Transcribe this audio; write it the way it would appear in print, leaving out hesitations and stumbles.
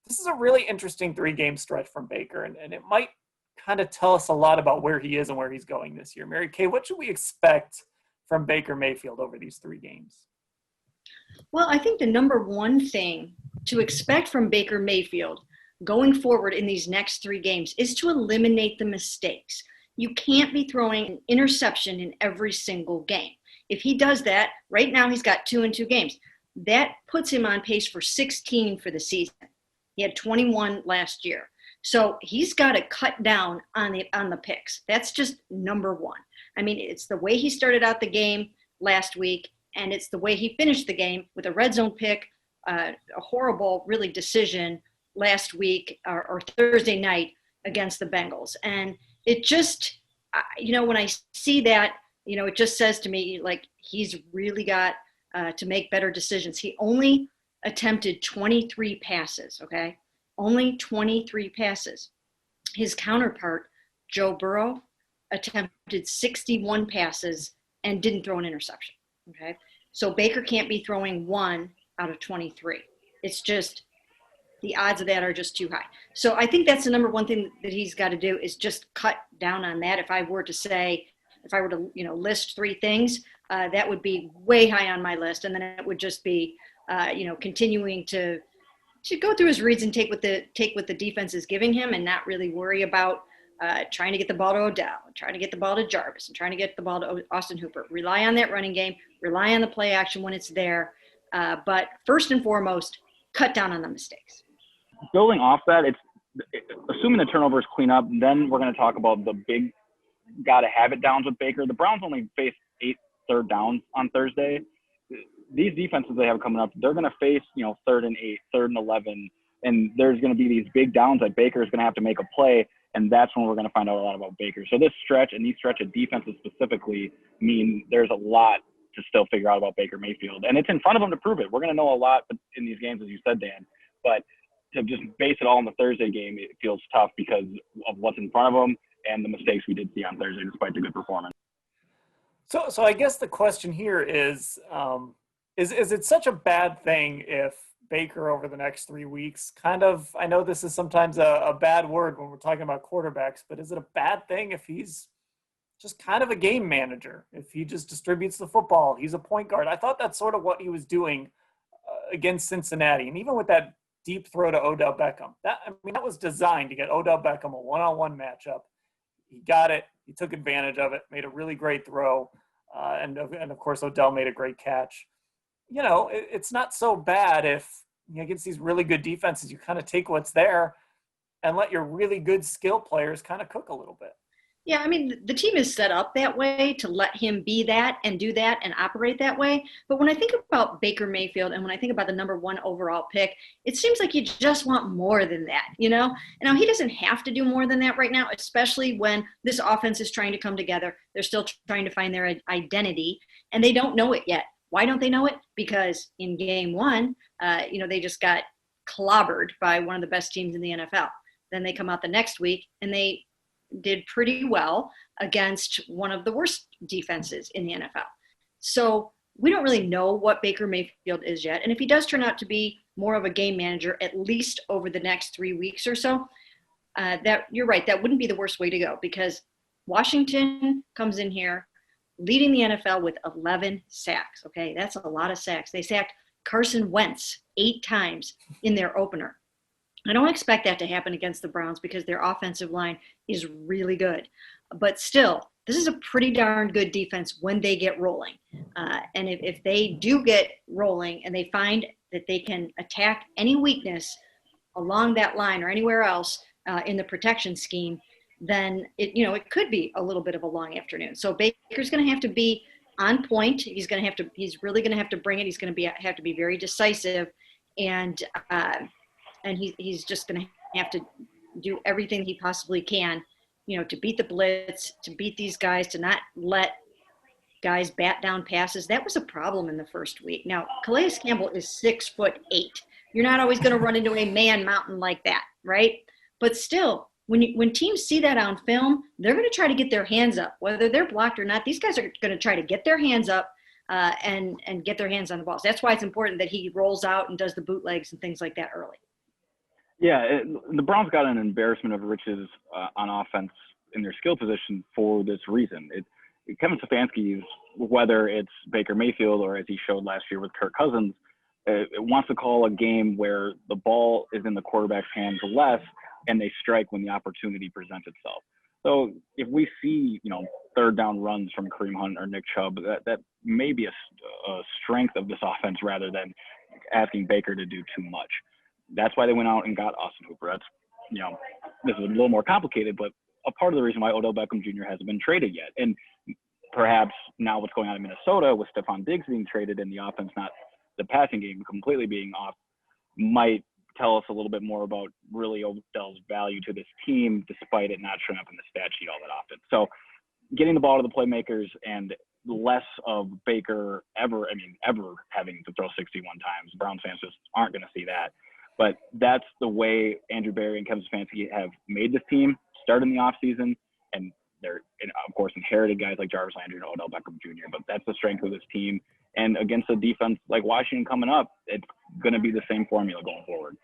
This is a really interesting 3-game stretch from Baker, and it might kind of tell us a lot about where he is and where he's going this year. Mary Kay, what should we expect from Baker Mayfield over these 3 games? Well, I think the number one thing to expect from Baker Mayfield going forward in these next 3 games is to eliminate the mistakes. You can't be throwing an interception in every single game. If he does that, right now he's got 2 in 2 games. That puts him on pace for 16 for the season. He had 21 last year. So he's got to cut down on the picks. That's just number one. I mean, it's the way he started out the game last week, and it's the way he finished the game with a red zone pick, a horrible, really, decision last week or Thursday night against the Bengals. And it just, when I see that, it just says to me, like, he's really got to make better decisions. He only attempted 23 passes, okay? Only 23 passes. His counterpart, Joe Burrow, attempted 61 passes and didn't throw an interception, okay? So Baker can't be throwing 1 out of 23. It's just, the odds of that are just too high. So I think that's the number one thing that he's got to do is just cut down on that. If I were to list 3 things, that would be way high on my list. And then it would just be, continuing to go through his reads and take what the defense is giving him and not really worry about trying to get the ball to Odell, trying to get the ball to Jarvis, and trying to get the ball to Austin Hooper. Rely on that running game. Rely on the play action when it's there. But first and foremost, cut down on the mistakes. Building off that, assuming the turnovers clean up, then we're going to talk about the big gotta-have-it downs with Baker. The Browns only faced 8 third downs on Thursday. These defenses they have coming up, they're going to face, 3rd and 8, 3rd and 11, and there's going to be these big downs that Baker is going to have to make a play, and that's when we're going to find out a lot about Baker. So this stretch and these stretch of defenses specifically mean there's a lot to still figure out about Baker Mayfield, and it's in front of him to prove it. We're going to know a lot in these games, as you said, Dan, but to just base it all on the Thursday game, it feels tough because of what's in front of him and the mistakes we did see on Thursday, despite the good performance. So I guess the question here is it such a bad thing if Baker over the next 3 weeks I know this is sometimes a bad word when we're talking about quarterbacks, but is it a bad thing if he's just kind of a game manager, if he just distributes the football, he's a point guard? I thought that's sort of what he was doing against Cincinnati. And even with that deep throw to Odell Beckham, that was designed to get Odell Beckham a one-on-one matchup. He got it. He took advantage of it, made a really great throw. And of course, Odell made a great catch. It's not so bad if against these really good defenses, you kind of take what's there and let your really good skill players kind of cook a little bit. Yeah, I mean, the team is set up that way to let him be that and do that and operate that way. But when I think about Baker Mayfield and when I think about the number 1 overall pick, it seems like you just want more than that, And now he doesn't have to do more than that right now, especially when this offense is trying to come together. They're still trying to find their identity, and they don't know it yet. Why don't they know it? Because in game 1, they just got clobbered by one of the best teams in the NFL. Then they come out the next week and they did pretty well against one of the worst defenses in the NFL. So we don't really know what Baker Mayfield is yet. And if he does turn out to be more of a game manager, at least over the next 3 weeks or so, that you're right, that wouldn't be the worst way to go, because Washington comes in here leading the NFL with 11 sacks. Okay, that's a lot of sacks. They sacked Carson Wentz 8 times in their opener. I don't expect that to happen against the Browns because their offensive line is really good. But still, this is a pretty darn good defense when they get rolling. And if they do get rolling and they find that they can attack any weakness along that line or anywhere else in the protection scheme, then it could be a little bit of a long afternoon. So Baker's going to have to be on point. He's really going to have to bring it. He's going to have to be very decisive, and he's just going to have to do everything he possibly can, to beat the blitz, to beat these guys, to not let guys bat down passes. That was a problem in the first week. Now, Calais Campbell is 6'8". You're not always going to run into a man mountain like that, right? But still, when teams see that on film, they're going to try to get their hands up, whether they're blocked or not. These guys are going to try to get their hands up and get their hands on the balls. That's why it's important that he rolls out and does the bootlegs and things like that early. Yeah, the Browns got an embarrassment of riches on offense in their skill position for this reason. Kevin Stefanski, whether it's Baker Mayfield or as he showed last year with Kirk Cousins, wants to call a game where the ball is in the quarterback's hands less and they strike when the opportunity presents itself. So if we see, third down runs from Kareem Hunt or Nick Chubb, that may be a strength of this offense rather than asking Baker to do too much. That's why they went out and got Austin Hooper. That's, this is a little more complicated, but a part of the reason why Odell Beckham Jr. hasn't been traded yet. And perhaps now what's going on in Minnesota with Stephon Diggs being traded and the offense, not the passing game completely being off, might tell us a little bit more about really Odell's value to this team, despite it not showing up in the stat sheet all that often. So getting the ball to the playmakers and less of Baker ever having to throw 61 times. Browns fans just aren't going to see that. But that's the way Andrew Berry and Kevin Stefanski have made this team start in the offseason. And they're, of course, inherited guys like Jarvis Landry and Odell Beckham Jr. But that's the strength of this team. And against a defense like Washington coming up, it's going to be the same formula going forward.